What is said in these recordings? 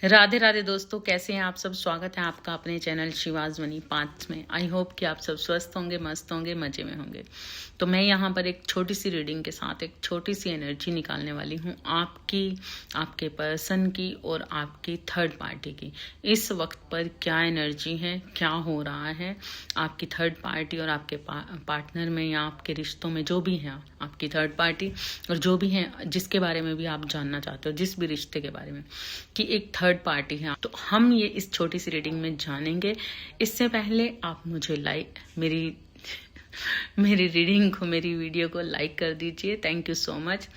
राधे राधे दोस्तों, कैसे हैं आप सब। स्वागत है आपका अपने चैनल शिवाज मनी 5 में। आई होप कि आप सब स्वस्थ होंगे, मस्त होंगे, मजे में होंगे। तो मैं यहाँ पर एक छोटी सी रीडिंग के साथ एक छोटी सी एनर्जी निकालने वाली हूँ आपकी, आपके पर्सन की और आपकी थर्ड पार्टी की। इस वक्त पर क्या एनर्जी है, क्या हो रहा है आपकी थर्ड पार्टी और आपके पार्टनर में या आपके रिश्तों में, जो भी है आपकी थर्ड पार्टी और जो भी है जिसके बारे में भी आप जानना चाहते हो, जिस भी रिश्ते के बारे में कि एक थर्ड पार्टी है, तो हम ये इस छोटी सी रीडिंग में जानेंगे। इससे पहले आप मुझे मेरी रीडिंग को, मेरी वीडियो को लाइक कर दीजिए। Thank you so much.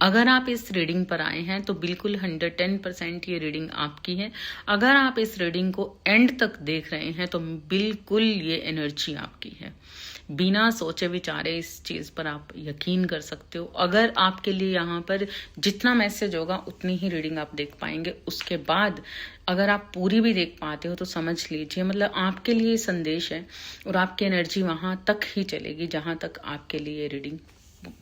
अगर आप इस रीडिंग पर आए हैं तो बिल्कुल 110% ये रीडिंग आपकी है। अगर आप इस रीडिंग को एंड तक देख रहे हैं तो बिल्कुल ये एनर्जी आपकी है। बिना सोचे विचारे इस चीज पर आप यकीन कर सकते हो। अगर आपके लिए यहाँ पर जितना मैसेज होगा उतनी ही रीडिंग आप देख पाएंगे। उसके बाद अगर आप पूरी भी देख पाते हो तो समझ लीजिए मतलब आपके लिए संदेश है और आपकी एनर्जी वहां तक ही चलेगी जहां तक आपके लिए रीडिंग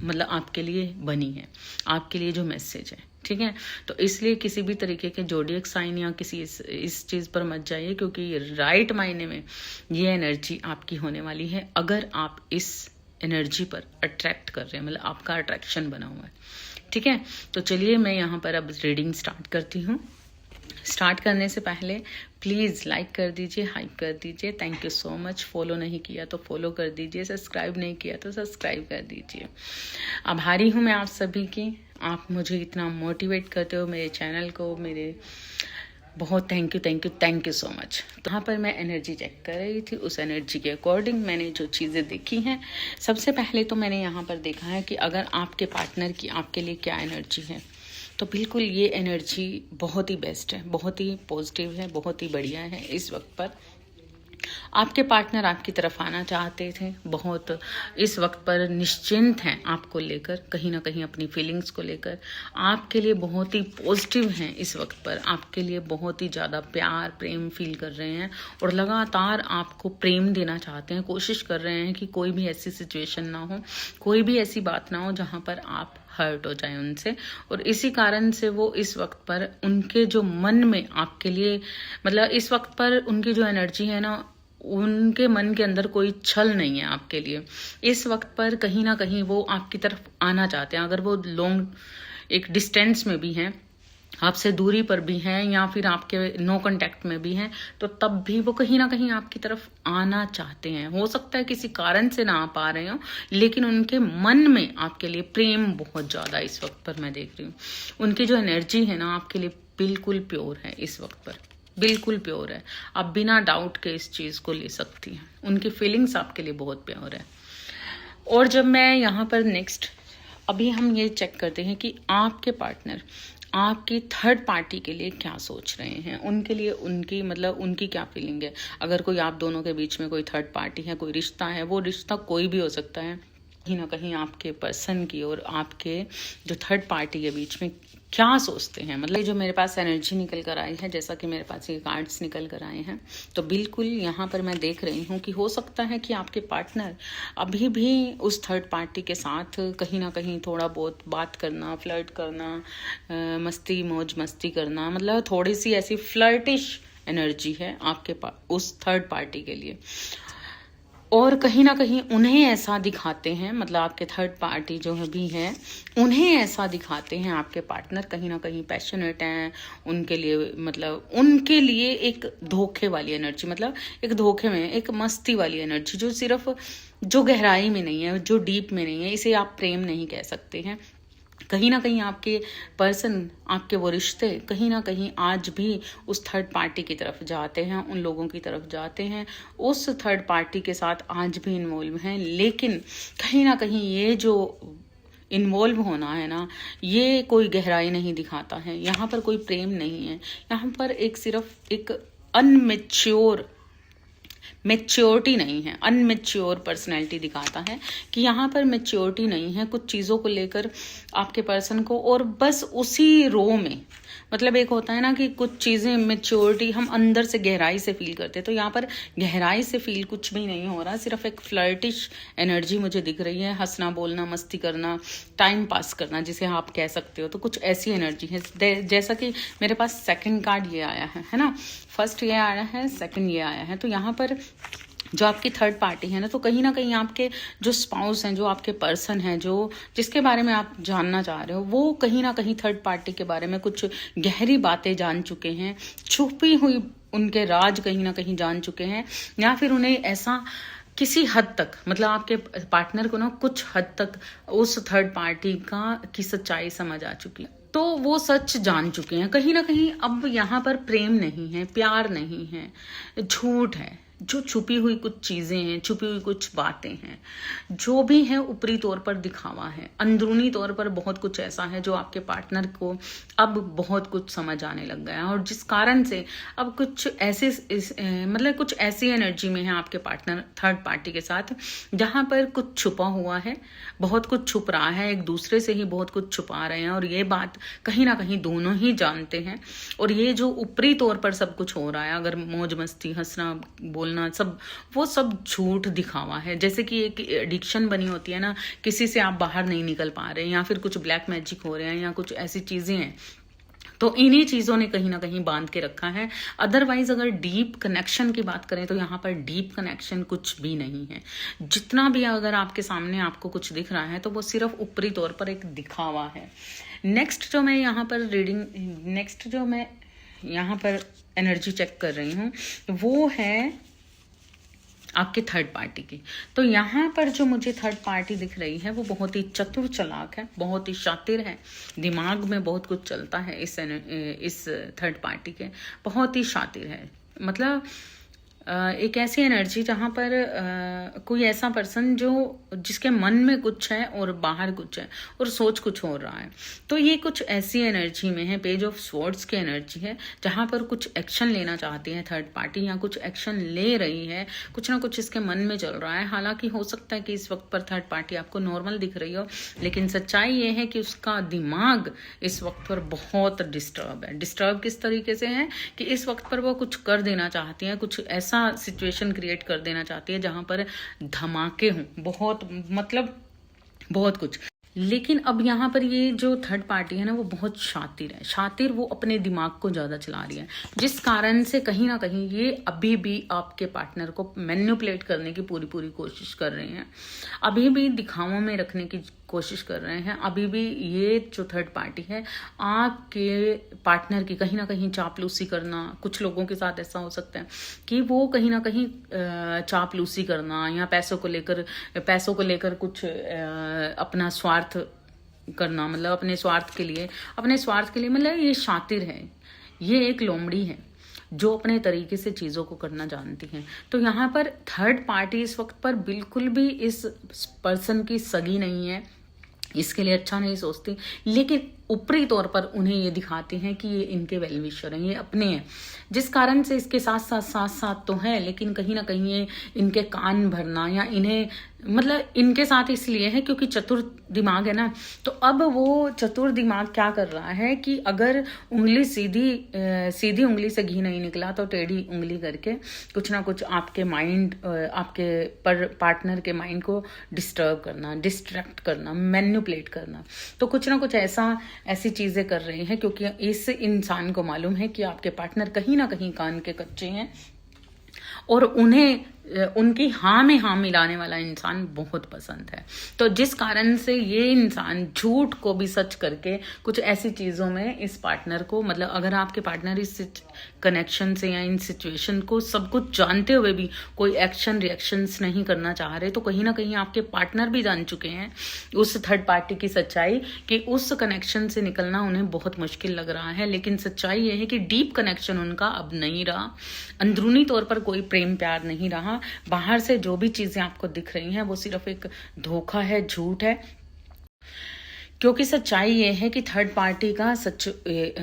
मतलब आपके लिए बनी है, आपके लिए जो मैसेज है। ठीक है, तो इसलिए किसी भी तरीके के जोडियक साइन या किसी इस चीज पर मत जाइए, क्योंकि राइट मायने में ये एनर्जी आपकी होने वाली है अगर आप इस एनर्जी पर अट्रैक्ट कर रहे हैं, मतलब आपका अट्रैक्शन बना हुआ है। ठीक है, तो चलिए मैं यहाँ पर अब रीडिंग स्टार्ट करती हूँ। स्टार्ट करने से पहले प्लीज़ लाइक कर दीजिए, हाइप कर दीजिए। Thank you so much. Follow नहीं किया तो फॉलो कर दीजिए, सब्सक्राइब नहीं किया तो सब्सक्राइब कर दीजिए। आभारी हूँ मैं आप सभी की, आप मुझे इतना मोटिवेट करते हो मेरे चैनल को, मेरे बहुत थैंक यू सो मच। तो यहाँ पर मैं एनर्जी चेक कर रही थी, उस एनर्जी के अकॉर्डिंग मैंने जो चीज़ें देखी हैं, सबसे पहले तो मैंने यहाँ पर देखा है कि अगर आपके पार्टनर की आपके लिए क्या एनर्जी है, तो बिल्कुल ये एनर्जी बहुत ही बेस्ट है, बहुत ही पॉजिटिव है, बहुत ही बढ़िया है। इस वक्त पर आपके पार्टनर आपकी तरफ आना चाहते थे, बहुत इस वक्त पर निश्चिंत हैं आपको लेकर, कहीं ना कहीं अपनी फीलिंग्स को लेकर आपके लिए बहुत ही पॉजिटिव हैं। इस वक्त पर आपके लिए बहुत ही ज़्यादा प्यार प्रेम फील कर रहे हैं और लगातार आपको प्रेम देना चाहते हैं। कोशिश कर रहे हैं कि कोई भी ऐसी सिचुएशन ना हो, कोई भी ऐसी बात ना हो जहाँ पर आप हर्ट हो जाए उनसे, और इसी कारण से वो इस वक्त पर उनके जो मन में आपके लिए मतलब इस वक्त पर उनकी जो एनर्जी है ना, उनके मन के अंदर कोई छल नहीं है आपके लिए। इस वक्त पर कहीं ना कहीं वो आपकी तरफ आना चाहते हैं। अगर वो लॉन्ग एक डिस्टेंस में भी हैं, आपसे दूरी पर भी हैं, या फिर आपके नो कांटेक्ट में भी हैं, तो तब भी वो कहीं ना कहीं आपकी तरफ आना चाहते हैं। हो सकता है किसी कारण से ना आ पा रहे हो, लेकिन उनके मन में आपके लिए प्रेम बहुत ज्यादा इस वक्त पर मैं देख रही हूँ। उनकी जो एनर्जी है ना आपके लिए बिल्कुल प्योर है, इस वक्त पर बिल्कुल प्योर है। आप बिना डाउट के इस चीज को ले सकती हैं। उनकी फीलिंग्स आपके लिए बहुत प्योर है। और जब मैं यहाँ पर नेक्स्ट अभी हम ये चेक करते हैं कि आपके पार्टनर आपकी थर्ड पार्टी के लिए क्या सोच रहे हैं, उनके लिए उनकी मतलब उनकी क्या फीलिंग है। अगर कोई आप दोनों के बीच में कोई थर्ड पार्टी है, कोई रिश्ता है, वो रिश्ता कोई भी हो सकता है, कहीं ना कहीं आपके पर्सन की और आपके जो थर्ड पार्टी के बीच में क्या सोचते हैं। मतलब जो मेरे पास एनर्जी निकल कर आई है, जैसा कि मेरे पास ये कार्ड्स निकल कर आए हैं, तो बिल्कुल यहाँ पर मैं देख रही हूँ कि हो सकता है कि आपके पार्टनर अभी भी उस थर्ड पार्टी के साथ कहीं ना कहीं थोड़ा बहुत बात करना, फ्लर्ट करना, मस्ती मौज मस्ती करना, मतलब थोड़ी सी ऐसी फ्लर्टिश एनर्जी है आपके उस थर्ड पार्टी के लिए। और कहीं ना कहीं उन्हें ऐसा दिखाते हैं, मतलब आपके थर्ड पार्टी जो भी है उन्हें ऐसा दिखाते हैं आपके पार्टनर कहीं ना कहीं पैशनेट हैं उनके लिए, मतलब उनके लिए एक धोखे वाली एनर्जी, मतलब एक धोखे में एक मस्ती वाली एनर्जी, जो सिर्फ जो गहराई में नहीं है, जो डीप में नहीं है। इसे आप प्रेम नहीं कह सकते हैं। कहीं ना कहीं आपके पर्सन, आपके वो रिश्ते कहीं ना कहीं आज भी उस थर्ड पार्टी की तरफ जाते हैं, उन लोगों की तरफ जाते हैं, उस थर्ड पार्टी के साथ आज भी इन्वॉल्व हैं। लेकिन कहीं ना कहीं ये जो इन्वॉल्व होना है ना, ये कोई गहराई नहीं दिखाता है। यहाँ पर कोई प्रेम नहीं है, यहाँ पर एक सिर्फ एक मेच्योरिटी नहीं है, अनमेच्योर पर्सनैलिटी दिखाता है कि यहाँ पर मेच्योरिटी नहीं है कुछ चीज़ों को लेकर आपके पर्सन को, और बस उसी रो में मतलब एक होता है ना कि कुछ चीजें मेच्योरिटी हम अंदर से गहराई से फील करते हैं, तो यहाँ पर गहराई से फील कुछ भी नहीं हो रहा, सिर्फ एक फ्लर्टिश एनर्जी मुझे दिख रही है। हंसना बोलना मस्ती करना, टाइम पास करना जिसे आप कह सकते हो, तो कुछ ऐसी एनर्जी है। जैसा कि मेरे पास सेकंड कार्ड ये आया है ना, फर्स्ट ये आया है, सेकंड ये आया है। तो यहाँ पर जो आपकी थर्ड पार्टी है ना, तो कहीं ना कहीं आपके जो स्पाउस हैं, जो आपके पर्सन हैं, जो जिसके बारे में आप जानना चाह रहे हो, वो कहीं ना कहीं थर्ड पार्टी के बारे में कुछ गहरी बातें जान चुके हैं, छुपी हुई उनके राज कहीं ना कहीं जान चुके हैं, या फिर उन्हें ऐसा किसी हद तक, मतलब आपके पार्टनर को ना कुछ हद तक उस थर्ड पार्टी की सच्चाई समझ आ चुकी है, तो वो सच जान चुके हैं कहीं ना कहीं। अब यहाँ पर प्रेम नहीं है, प्यार नहीं है, झूठ है, जो छुपी हुई कुछ चीजें हैं, छुपी हुई कुछ बातें हैं, जो भी है ऊपरी तौर पर दिखावा है, अंदरूनी तौर पर बहुत कुछ ऐसा है जो आपके पार्टनर को अब बहुत कुछ समझ आने लग गया है, और जिस कारण से अब कुछ ऐसे मतलब कुछ ऐसी एनर्जी में है आपके पार्टनर थर्ड पार्टी के साथ, जहां पर कुछ छुपा हुआ है, बहुत कुछ छुप रहा है, एक दूसरे से ही बहुत कुछ छुपा रहे हैं, और ये बात कहीं ना कहीं दोनों ही जानते हैं। और ये जो ऊपरी तौर पर सब कुछ हो रहा है, अगर मौज मस्ती हंसना बोलना सब, वो सब झूठ दिखावा है। जैसे कि एक एडिक्शन बनी होती है ना, किसी से आप बाहर नहीं निकल पा रहे, या फिर कुछ ब्लैक मैजिक हो रहे हैं, या कुछ ऐसी चीजें हैं, तो इन्हीं चीजों ने कहीं ना कहीं बांध के रखा है। अदरवाइज अगर डीप कनेक्शन की बात करें तो यहाँ पर डीप कनेक्शन कुछ भी नहीं है। जितना भी अगर आपके सामने आपको कुछ दिख रहा है, तो वो सिर्फ ऊपरी तौर पर एक दिखावा है। नेक्स्ट जो मैं यहाँ पर एनर्जी चेक कर रही हूँ, वो है आपके थर्ड पार्टी की। तो यहाँ पर जो मुझे थर्ड पार्टी दिख रही है, वो बहुत ही चतुर चालाक है, बहुत ही शातिर है, दिमाग में बहुत कुछ चलता है इस थर्ड पार्टी के, बहुत ही शातिर है। मतलब एक ऐसी एनर्जी जहाँ पर कोई ऐसा पर्सन जिसके मन में कुछ है और बाहर कुछ है, और सोच कुछ हो रहा है। तो ये कुछ ऐसी एनर्जी में है, पेज ऑफ स्वॉर्ड्स की एनर्जी है, जहाँ पर कुछ एक्शन लेना चाहती है थर्ड पार्टी, या कुछ एक्शन ले रही है, कुछ ना कुछ इसके मन में चल रहा है। हालांकि हो सकता है कि इस वक्त पर थर्ड पार्टी आपको नॉर्मल दिख रही हो, लेकिन सच्चाई ये है कि उसका दिमाग इस वक्त पर बहुत डिस्टर्ब है। डिस्टर्ब किस तरीके से है कि इस वक्त पर वो कुछ कर देना चाहती है, कुछ ऐसा सिचुएशन क्रिएट कर देना चाहती है जहां पर धमाके हों, बहुत मतलब बहुत कुछ। लेकिन अब यहाँ पर ये जो थर्ड पार्टी है ना, वो बहुत शातिर है, शातिर, वो अपने दिमाग को ज्यादा चला रही है, जिस कारण से कहीं ना कहीं ये अभी भी आपके पार्टनर को मैनिपुलेट करने की पूरी कोशिश कर रहे हैं, अभी भी दिखावों में रखने की कोशिश कर रहे हैं। अभी भी ये जो थर्ड पार्टी है, आपके पार्टनर की कहीं ना कहीं चापलूसी करना, कुछ लोगों के साथ ऐसा हो सकता है कि वो कहीं ना कहीं चापलूसी करना, या पैसों को लेकर कुछ अपना स्वार्थ करना, मतलब अपने स्वार्थ के लिए मतलब ये शातिर है, ये एक लोमड़ी है जो अपने तरीके से चीजों को करना जानती है। तो यहाँ पर थर्ड पार्टी इस वक्त पर बिल्कुल भी इस पर्सन की सगी नहीं है, इसके लिए अच्छा नहीं सोचती, लेकिन ऊपरी तौर पर उन्हें ये दिखाते हैं कि ये इनके वेल विशर हैं, ये अपने हैं, जिस कारण से इसके साथ तो है, लेकिन कहीं ना कहीं ये इनके कान भरना, या इन्हें मतलब इनके साथ इसलिए है क्योंकि चतुर दिमाग है ना। तो अब वो चतुर दिमाग क्या कर रहा है कि अगर उंगली सीधी उंगली से घी नहीं निकला, तो टेढ़ी उंगली करके कुछ ना कुछ आपके माइंड, आपके पार्टनर के माइंड को डिस्टर्ब करना, डिस्ट्रैक्ट करना, मैनिपुलेट करना, तो कुछ ना कुछ ऐसी चीजें कर रहे हैं, क्योंकि इस इंसान को मालूम है कि आपके पार्टनर कहीं ना कहीं कान के कच्चे हैं, और उन्हें उनकी हाँ में हाँ मिलाने वाला इंसान बहुत पसंद है। तो जिस कारण से ये इंसान झूठ को भी सच करके कुछ ऐसी चीजों में इस पार्टनर को, मतलब अगर आपके पार्टनर इस कनेक्शन से या इन सिचुएशन को सब कुछ जानते हुए भी कोई एक्शन रिएक्शंस नहीं करना चाह रहे, तो कहीं ना कहीं आपके पार्टनर भी जान चुके हैं उस थर्ड पार्टी की सच्चाई, कि उस कनेक्शन से निकलना उन्हें बहुत मुश्किल लग रहा है। लेकिन सच्चाई ये है कि डीप कनेक्शन उनका अब नहीं रहा, अंदरूनी तौर पर कोई प्रेम प्यार नहीं रहा, बाहर से जो भी चीजें आपको दिख रही हैं वो सिर्फ एक धोखा है, झूठ है, क्योंकि सच्चाई ये है कि थर्ड पार्टी का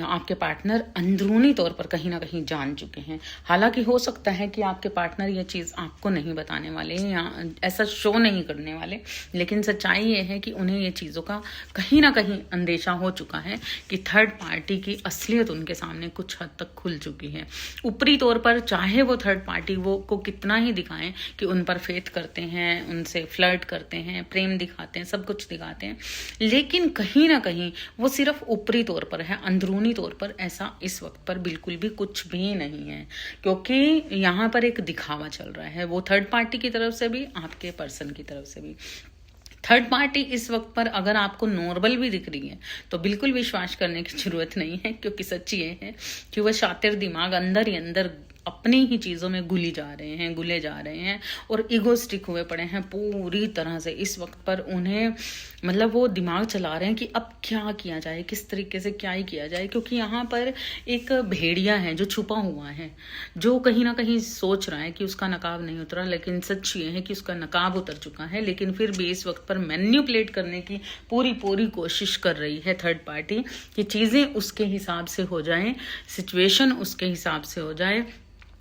आपके पार्टनर अंदरूनी तौर पर कहीं ना कहीं जान चुके हैं। हालांकि हो सकता है कि आपके पार्टनर ये चीज़ आपको नहीं बताने वाले या ऐसा शो नहीं करने वाले, लेकिन सच्चाई ये है कि उन्हें ये चीज़ों का कहीं ना कहीं अंदेशा हो चुका है कि थर्ड पार्टी की असलियत उनके सामने कुछ हद तक खुल चुकी है। ऊपरी तौर पर चाहे वो थर्ड पार्टी वो को कितना ही दिखाएं कि उन पर फेथ करते हैं, उनसे फ्लर्ट करते हैं, प्रेम दिखाते हैं, सब कुछ दिखाते हैं, लेकिन कहीं ना कहीं वो सिर्फ ऊपरी तौर पर है। अंदरूनी तौर पर ऐसा इस वक्त पर बिल्कुल भी कुछ भी नहीं है, क्योंकि यहाँ पर एक दिखावा चल रहा है, वो थर्ड पार्टी की तरफ से भी, आपके पर्सन की तरफ से भी। थर्ड पार्टी इस वक्त पर अगर आपको नॉर्मल भी दिख रही है तो बिल्कुल विश्वास करने की जरूरत नहीं है, क्योंकि सच्ची ये है कि वह शातिर दिमाग अंदर ही अंदर अपनी ही चीज़ों में घुले जा रहे हैं और ईगोस्टिक हुए पड़े हैं पूरी तरह से। इस वक्त पर उन्हें मतलब वो दिमाग चला रहे हैं कि अब क्या किया जाए, किस तरीके से क्या ही किया जाए, क्योंकि यहाँ पर एक भेड़िया है जो छुपा हुआ है, जो कहीं ना कहीं सोच रहा है कि उसका नकाब नहीं उतरा, लेकिन सच ये है कि उसका नकाब उतर चुका है, लेकिन फिर भी इस वक्त पर मैन्युपुलेट करने की पूरी कोशिश कर रही है थर्ड पार्टी कि चीज़ें उसके हिसाब से हो जाएं, सिचुएशन उसके हिसाब से हो जाए,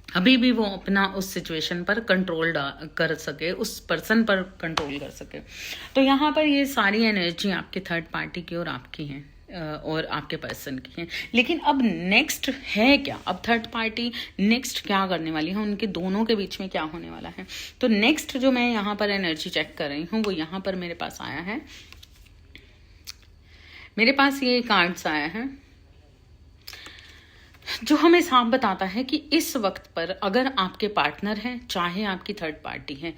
अभी भी वो अपना उस सिचुएशन पर कंट्रोल कर सके, उस पर्सन पर कंट्रोल कर सके। तो यहाँ पर ये सारी एनर्जी आपके थर्ड पार्टी की और आपकी है और आपके पर्सन की है। लेकिन अब नेक्स्ट है क्या, अब थर्ड पार्टी नेक्स्ट क्या करने वाली है, उनके दोनों के बीच में क्या होने वाला है। तो नेक्स्ट जो मैं यहाँ पर एनर्जी चेक कर रही हूँ वो यहाँ पर मेरे पास आया है, मेरे पास ये कार्ड्स आया है जो हमें साफ बताता है कि इस वक्त पर अगर आपके पार्टनर हैं चाहे आपकी थर्ड पार्टी है,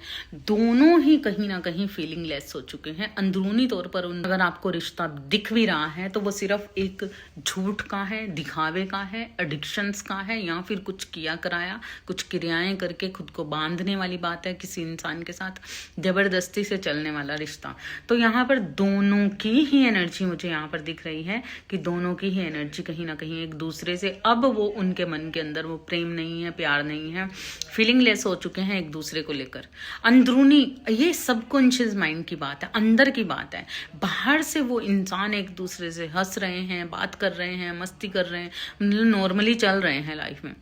दोनों ही कहीं ना कहीं फीलिंग लेस हो चुके हैं अंदरूनी तौर पर। अगर आपको रिश्ता दिख भी रहा है तो वो सिर्फ एक झूठ का है, दिखावे का है, एडिक्शंस का है, या फिर कुछ किया कराया, कुछ क्रियाएं करके खुद को बांधने वाली बात है किसी इंसान के साथ, जबरदस्ती से चलने वाला रिश्ता। तो यहाँ पर दोनों की ही एनर्जी मुझे यहाँ पर दिख रही है कि दोनों की ही एनर्जी कहीं ना कहीं एक दूसरे से, अब वो उनके मन के अंदर वो प्रेम नहीं है, प्यार नहीं है, फीलिंग लेस हो चुके हैं एक दूसरे को लेकर। अंदरूनी ये सबकॉन्शियस माइंड की बात है, अंदर की बात है। बाहर से वो इंसान एक दूसरे से हंस रहे हैं, बात कर रहे हैं, मस्ती कर रहे हैं, मतलब नॉर्मली चल रहे हैं लाइफ में,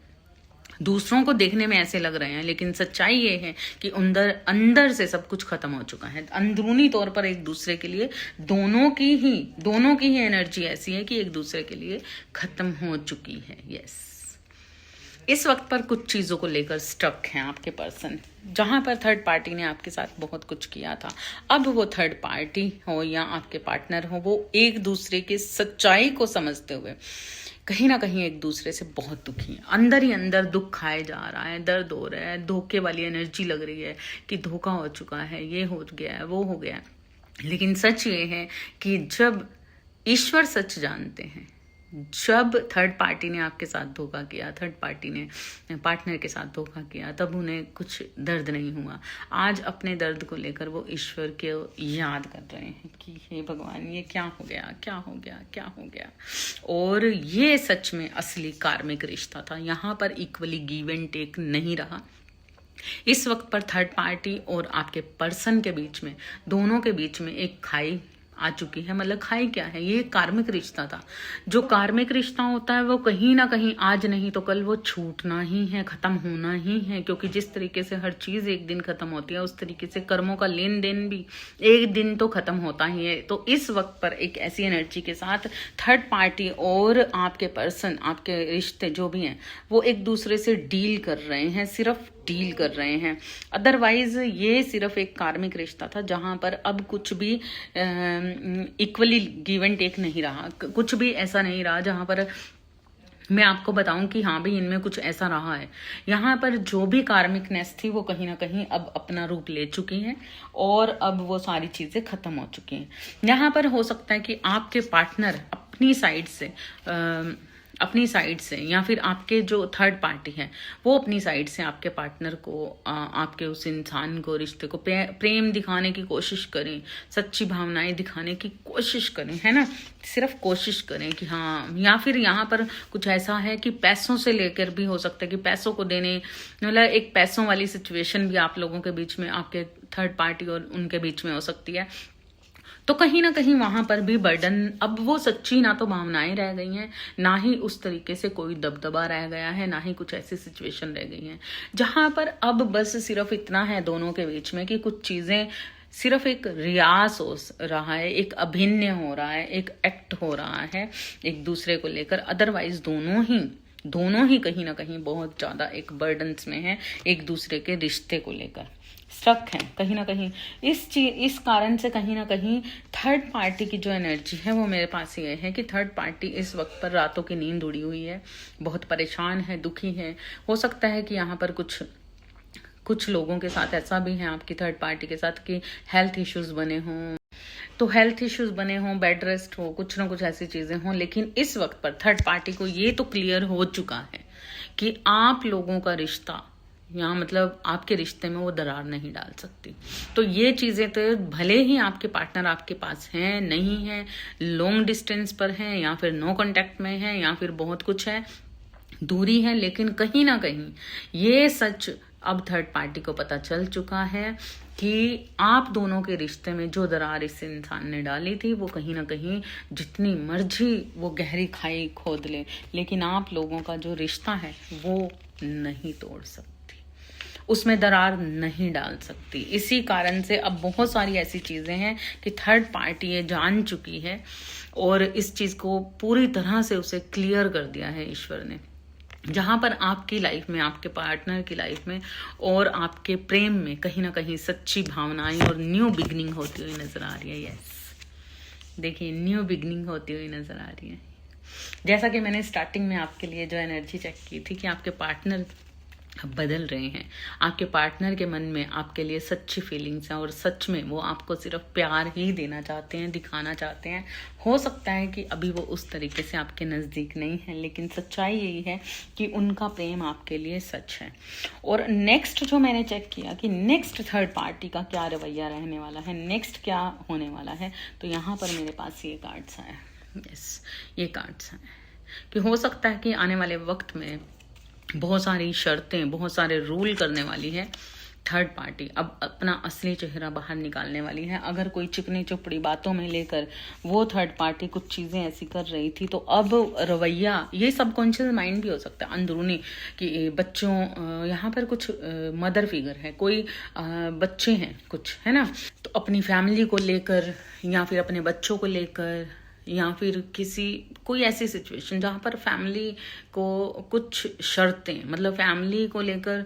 दूसरों को देखने में ऐसे लग रहे हैं, लेकिन सच्चाई ये है कि अंदर से सब कुछ खत्म हो चुका है। अंदरूनी तौर पर एक दूसरे के लिए दोनों की ही एनर्जी ऐसी है कि एक दूसरे के लिए खत्म हो चुकी है। यस, इस वक्त पर कुछ चीजों को लेकर स्टक हैं आपके पर्सन, जहां पर थर्ड पार्टी ने आपके साथ बहुत कुछ किया था। अब वो थर्ड पार्टी हो या आपके पार्टनर हो, वो एक दूसरे की सच्चाई को समझते हुए कहीं ना कहीं एक दूसरे से बहुत दुखी है। अंदर ही अंदर दुख खाए जा रहा है, दर्द हो रहा है, धोखे वाली एनर्जी लग रही है कि धोखा हो चुका है, ये हो गया है, वो हो गया है। लेकिन सच ये है कि जब ईश्वर सच जानते हैं, जब थर्ड पार्टी ने आपके साथ धोखा किया, थर्ड पार्टी ने पार्टनर के साथ धोखा किया, तब उन्हें कुछ दर्द नहीं हुआ। आज अपने दर्द को लेकर वो ईश्वर के याद कर रहे हैं कि हे भगवान, ये क्या हो गया, क्या हो गया, क्या हो गया। और ये सच में असली कार्मिक रिश्ता था, यहाँ पर इक्वली गिव एंड टेक नहीं रहा। इस वक्त पर थर्ड पार्टी और आपके पर्सन के बीच में, दोनों के बीच में एक खाई आ चुकी है। मतलब खाई क्या है, ये कार्मिक रिश्ता था। जो कार्मिक रिश्ता होता है वो कहीं ना कहीं आज नहीं तो कल वो छूटना ही है, खत्म होना ही है, क्योंकि जिस तरीके से हर चीज एक दिन खत्म होती है उस तरीके से कर्मों का लेन देन भी एक दिन तो खत्म होता ही है। तो इस वक्त पर एक ऐसी एनर्जी के साथ थर्ड पार्टी और आपके पर्सन, आपके रिश्ते जो भी हैं, वो एक दूसरे से डील कर रहे हैं, सिर्फ डील कर रहे हैं। अदरवाइज ये सिर्फ एक कार्मिक रिश्ता था जहां पर अब कुछ भी इक्वली गिव एंड टेक नहीं रहा, कुछ भी ऐसा नहीं रहा जहां पर मैं आपको बताऊं कि हाँ भाई इनमें कुछ ऐसा रहा है। यहाँ पर जो भी कार्मिकनेस थी वो कहीं ना कहीं अब अपना रूप ले चुकी है और अब वो सारी चीजें खत्म हो चुकी हैं। यहाँ पर हो सकता है कि आपके पार्टनर अपनी साइड से या फिर आपके जो थर्ड पार्टी है वो अपनी साइड से आपके पार्टनर को, आपके उस इंसान को, रिश्ते को प्रेम दिखाने की कोशिश करें, सच्ची भावनाएं दिखाने की कोशिश करें, है ना, सिर्फ कोशिश करें कि हाँ। या फिर यहाँ पर कुछ ऐसा है कि पैसों से लेकर भी हो सकता है कि पैसों को देने, मतलब एक पैसों वाली सिचुएशन भी आप लोगों के बीच में, आपके थर्ड पार्टी और उनके बीच में हो सकती है। तो कहीं ना कहीं वहां पर भी बर्डन, अब वो सच्ची ना तो भावनाएं रह गई हैं, ना ही उस तरीके से कोई दबदबा रह गया है, ना ही कुछ ऐसी सिचुएशन रह गई है जहां पर अब बस सिर्फ इतना है दोनों के बीच में कि कुछ चीजें सिर्फ एक रियाज हो रहा है, एक अभिनय हो रहा है, एक एक्ट हो रहा है एक दूसरे को लेकर। अदरवाइज दोनों ही कहीं ना कहीं बहुत ज्यादा एक बर्डन्स में है, एक दूसरे के रिश्ते को लेकर स्ट्रक है कहीं ना कहीं। इस कारण से कहीं ना कहीं थर्ड पार्टी की जो एनर्जी है वो मेरे पास ये है कि थर्ड पार्टी इस वक्त पर रातों की नींद उड़ी हुई है, बहुत परेशान है, दुखी है। हो सकता है कि यहाँ पर कुछ लोगों के साथ ऐसा भी है आपकी थर्ड पार्टी के साथ कि हेल्थ इश्यूज बने हों, तो हेल्थ इश्यूज बने हों, बेड रेस्ट हो, कुछ ना कुछ ऐसी चीजें हों। लेकिन इस वक्त पर थर्ड पार्टी को ये तो क्लियर हो चुका है कि आप लोगों का रिश्ता, यहाँ मतलब आपके रिश्ते में वो दरार नहीं डाल सकती। तो ये चीजें तो भले ही आपके पार्टनर आपके पास हैं, नहीं है, लॉन्ग डिस्टेंस पर हैं, या फिर नो कांटेक्ट में है, या फिर बहुत कुछ है, दूरी है, लेकिन कहीं ना कहीं ये सच अब थर्ड पार्टी को पता चल चुका है कि आप दोनों के रिश्ते में जो दरार इस इंसान ने डाली थी वो कहीं ना कहीं जितनी मर्जी वो गहरी खाई खोद ले, लेकिन आप लोगों का जो रिश्ता है वो नहीं तोड़ सकती, उसमें दरार नहीं डाल सकती। इसी कारण से अब बहुत सारी ऐसी चीजें हैं कि थर्ड पार्टी ये जान चुकी है और इस चीज को पूरी तरह से उसे क्लियर कर दिया है ईश्वर ने। जहां पर आपकी लाइफ में, आपके पार्टनर की लाइफ में और आपके प्रेम में कहीं ना कहीं सच्ची भावनाएं और न्यू बिगनिंग होती हुई नजर आ रही है। यस, देखिए न्यू बिगनिंग होती हुई नजर आ रही है। जैसा कि मैंने स्टार्टिंग में आपके लिए जो एनर्जी चेक की थी कि आपके पार्टनर बदल रहे हैं, आपके पार्टनर के मन में आपके लिए सच्ची फीलिंग्स हैं और सच में वो आपको सिर्फ प्यार ही देना चाहते हैं, दिखाना चाहते हैं। हो सकता है कि अभी वो उस तरीके से आपके नज़दीक नहीं है, लेकिन सच्चाई यही है कि उनका प्रेम आपके लिए सच है। और नेक्स्ट जो मैंने चेक किया कि नेक्स्ट थर्ड पार्टी का क्या रवैया रहने वाला है, नेक्स्ट क्या होने वाला है, तो यहाँ पर मेरे पास ये कार्ड्स आए। यस, ये कार्ड्स आए कि हो सकता है कि आने वाले वक्त में बहुत सारी शर्तें, बहुत सारे रूल करने वाली है थर्ड पार्टी, अब अपना असली चेहरा बाहर निकालने वाली है। अगर कोई चिकनी चुपड़ी बातों में लेकर वो थर्ड पार्टी कुछ चीज़ें ऐसी कर रही थी, तो अब रवैया, ये सबकॉन्शियस माइंड भी हो सकता है अंदरूनी, कि बच्चों, यहाँ पर कुछ मदर फिगर है, कोई बच्चे हैं कुछ, है ना, तो अपनी फैमिली को लेकर या फिर अपने बच्चों को लेकर या फिर कोई ऐसी सिचुएशन जहाँ पर फैमिली को कुछ शर्तें, मतलब फैमिली को लेकर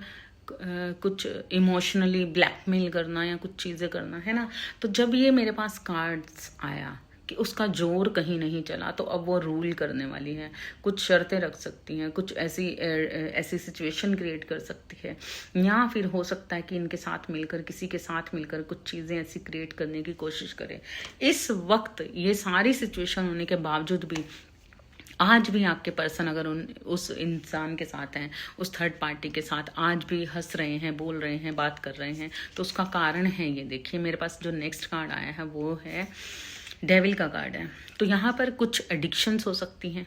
कुछ इमोशनली ब्लैकमेल करना या कुछ चीज़ें करना, है ना। तो जब ये मेरे पास कार्ड्स आया कि उसका जोर कहीं नहीं चला, तो अब वो रूल करने वाली है, कुछ शर्तें रख सकती हैं, कुछ ऐसी सिचुएशन क्रिएट कर सकती है, या फिर हो सकता है कि इनके साथ मिलकर, किसी के साथ मिलकर कुछ चीज़ें ऐसी क्रिएट करने की कोशिश करे। इस वक्त ये सारी सिचुएशन होने के बावजूद भी आज भी आपके पर्सन अगर उस इंसान के साथ हैं, उस थर्ड पार्टी के साथ आज भी हंस रहे हैं, बोल रहे हैं, बात कर रहे हैं, तो उसका कारण है ये। देखिए मेरे पास जो नेक्स्ट कार्ड आया है वो है डेविल का कार्ड है। तो यहाँ पर कुछ एडिक्शंस हो सकती हैं,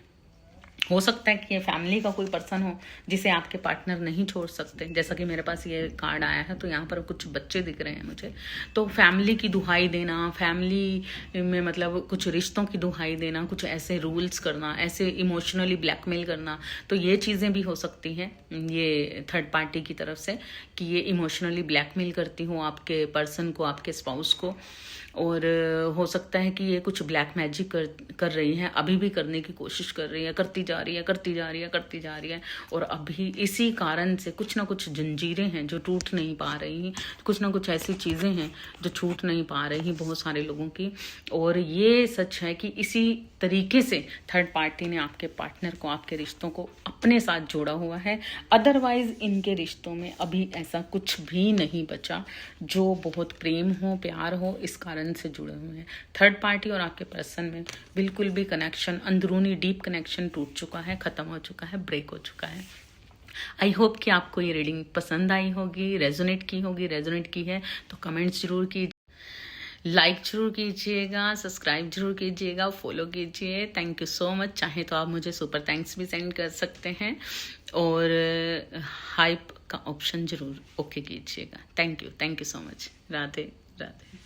हो सकता है कि ये फैमिली का कोई पर्सन हो जिसे आपके पार्टनर नहीं छोड़ सकते। जैसा कि मेरे पास ये कार्ड आया है, तो यहाँ पर कुछ बच्चे दिख रहे हैं मुझे, तो फैमिली की दुहाई देना, फैमिली में मतलब कुछ रिश्तों की दुहाई देना, कुछ ऐसे रूल्स करना, ऐसे इमोशनली ब्लैकमेल करना, तो ये चीज़ें भी हो सकती हैं ये थर्ड पार्टी की तरफ से, कि ये इमोशनली ब्लैकमेल करती हूँ आपके पर्सन को, आपके स्पाउस को। और हो सकता है कि ये कुछ ब्लैक मैजिक कर रही है, अभी भी करने की कोशिश कर रही है, करती जा रही है। और अभी इसी कारण से कुछ ना कुछ जंजीरें हैं जो टूट नहीं पा रही, कुछ ना कुछ ऐसी चीज़ें हैं जो छूट नहीं पा रही बहुत सारे लोगों की। और ये सच है कि इसी तरीके से थर्ड पार्टी ने आपके पार्टनर को, आपके रिश्तों को अपने साथ जोड़ा हुआ है। अदरवाइज इनके रिश्तों में अभी ऐसा कुछ भी नहीं बचा जो बहुत प्रेम हो, प्यार हो, इस कारण से जुड़े हुए हैं। थर्ड पार्टी और आपके पर्सन में बिल्कुल भी कनेक्शन, अंदरूनी डीप कनेक्शन टूट चुका है, खत्म हो चुका है, ब्रेक हो चुका है। आई होप कि आपको ये रीडिंग पसंद आई होगी, रेजोनेट की है तो कमेंट्स जरूर कीजिए, लाइक जरूर कीजिएगा, सब्सक्राइब जरूर कीजिएगा, फॉलो कीजिए। Thank you so much. चाहे तो आप मुझे सुपर थैंक्स भी सेंड कर सकते हैं और हाइप का ऑप्शन जरूर ओके कीजिएगा। Thank you so much. Radhe Radhe.